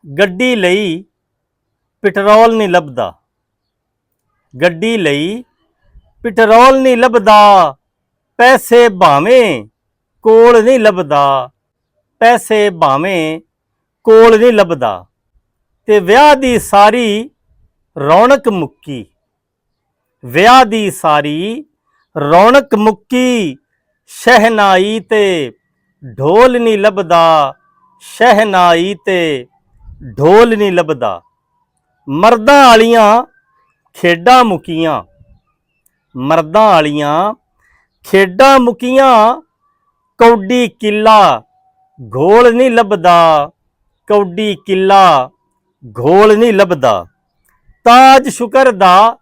ਗੱਡੀ ਲਈ ਪੈਟਰੋਲ ਨਹੀਂ ਲੱਭਦਾ, ਗੱਡੀ ਲਈ ਪੈਟਰੋਲ ਨਹੀਂ ਲੱਭਦਾ, ਪੈਸੇ ਭਾਵੇਂ ਕੋਲ ਨਹੀਂ ਲੱਭਦਾ, ਪੈਸੇ ਭਾਵੇਂ ਕੋਲ ਨਹੀਂ ਲੱਭਦਾ। ਤੇ ਵਿਆਹ ਦੀ ਸਾਰੀ ਰੌਣਕ ਮੁੱਕੀ, ਵਿਆਹ ਦੀ ਸਾਰੀ ਰੌਣਕ ਮੁੱਕੀ, ਸ਼ਹਿਨਾਈ ਤੇ ਢੋਲ ਨਹੀਂ ਲੱਭਦਾ, ਸ਼ਹਿਨਾਈ ਤੇ ਢੋਲ ਨਹੀਂ ਲੱਭਦਾ। ਮਰਦਾਂ ਵਾਲੀਆਂ ਖੇਡਾਂ ਮੁੱਕੀਆਂ, ਮਰਦਾਂ ਵਾਲੀਆਂ ਖੇਡਾਂ ਮੁੱਕੀਆਂ, ਕੌਡੀ ਕਿੱਲਾ ਘੋਲ ਨਹੀਂ ਲੱਭਦਾ, ਕੌਡੀ ਕਿੱਲਾ ਘੋਲ ਨਹੀਂ ਲੱਭਦਾ। ਤਾਜ ਸ਼ੁਕਰ ਦਾ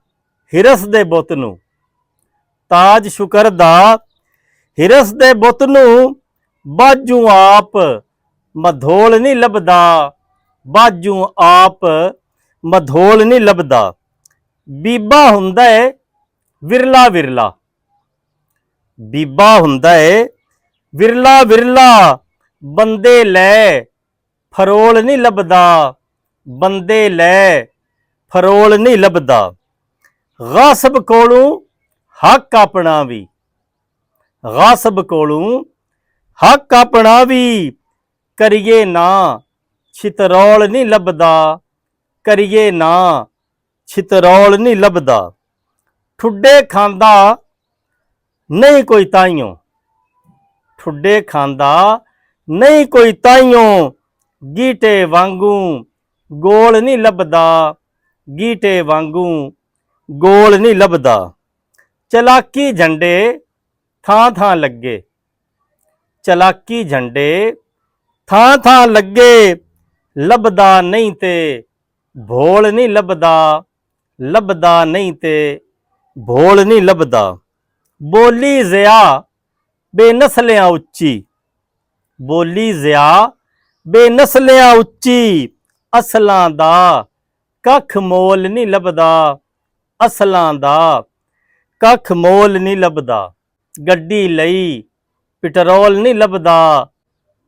ਹਿਰਸ ਦੇ ਬੁੱਤ ਨੂੰ, ਤਾਜ ਸ਼ੁਕਰ ਦਾ ਹਿਰਸ ਦੇ ਬੁੱਤ ਨੂੰ, ਬਾਜੂ ਆਪ ਮਧੋਲ ਨਹੀਂ ਲੱਭਦਾ, ਬਾਜੂ ਆਪ ਮਧੋਲ ਨਹੀਂ ਲੱਭਦਾ। ਬੀਬਾ ਹੁੰਦਾ ਏ ਵਿਰਲਾ ਵਿਰਲਾ, ਬੀਬਾ ਹੁੰਦਾ ਏ ਵਿਰਲਾ ਵਿਰਲਾ, ਬੰਦੇ ਲੈ ਫਰੋਲ ਨਹੀਂ ਲੱਭਦਾ, ਬੰਦੇ ਲੈ ਫਰੋਲ ਨਹੀਂ ਲੱਭਦਾ। ਗਾਸਬ ਕੋਲੋਂ ਹੱਕ ਆਪਣਾ ਵੀ, ਗਾਸਬ ਕੋਲੋਂ ਹੱਕ ਆਪਣਾ ਵੀ, ਕਰੀਏ ਨਾ ਛਿਤਰੌਲ ਨਹੀਂ ਲੱਭਦਾ, ਕਰੀਏ ਨਾ ਛਿਤਰੌਲ ਨਹੀਂ ਲੱਭਦਾ। ਠੁੱਡੇ ਖਾਂਦਾ ਨਹੀਂ ਕੋਈ ਤਾਈਓ, ਠੁੱਡੇ ਖਾਂਦਾ ਨਹੀਂ ਕੋਈ ਤਾਈਓ, ਗੀਟੇ ਵਾਂਗੂ ਗੋਲ ਨਹੀਂ ਲੱਭਦਾ, ਗੀਟੇ ਵਾਂਗੂ ਗੋਲ ਨਹੀਂ ਲੱਭਦਾ। ਚਲਾਕੀ ਝੰਡੇ ਥਾਂ ਥਾਂ ਲੱਗੇ, ਚਲਾਕੀ ਝੰਡੇ ਥਾਂ ਥਾਂ ਲੱਗੇ, ਲੱਭਦਾ ਨਹੀਂ ਤੇ ਭੋਲ ਨਹੀਂ ਲੱਭਦਾ, ਲੱਭਦਾ ਨਹੀਂ ਤੇ ਭੋਲ ਨਹੀਂ ਲੱਭਦਾ। ਬੋਲੀ ਜ਼ਿਆ ਬੇਨਸਲਿਆਂ ਉੱਚੀ, ਬੋਲੀ ਜ਼ਿਆ ਬੇਨਸਲਿਆਂ ਉੱਚੀ, ਅਸਲਾਂ ਦਾ ਕੱਖ ਮੋਲ ਨਹੀਂ ਲੱਭਦਾ, ਅਸਲਾਂ ਦਾ ਕੱਖ ਮੋਲ ਨਹੀਂ ਲੱਭਦਾ। ਗੱਡੀ ਲਈ ਪੈਟਰੋਲ ਨਹੀਂ ਲੱਭਦਾ,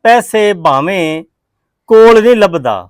ਪੈਸੇ ਭਾਵੇਂ ਕੋਲ ਨਹੀਂ ਲੱਭਦਾ।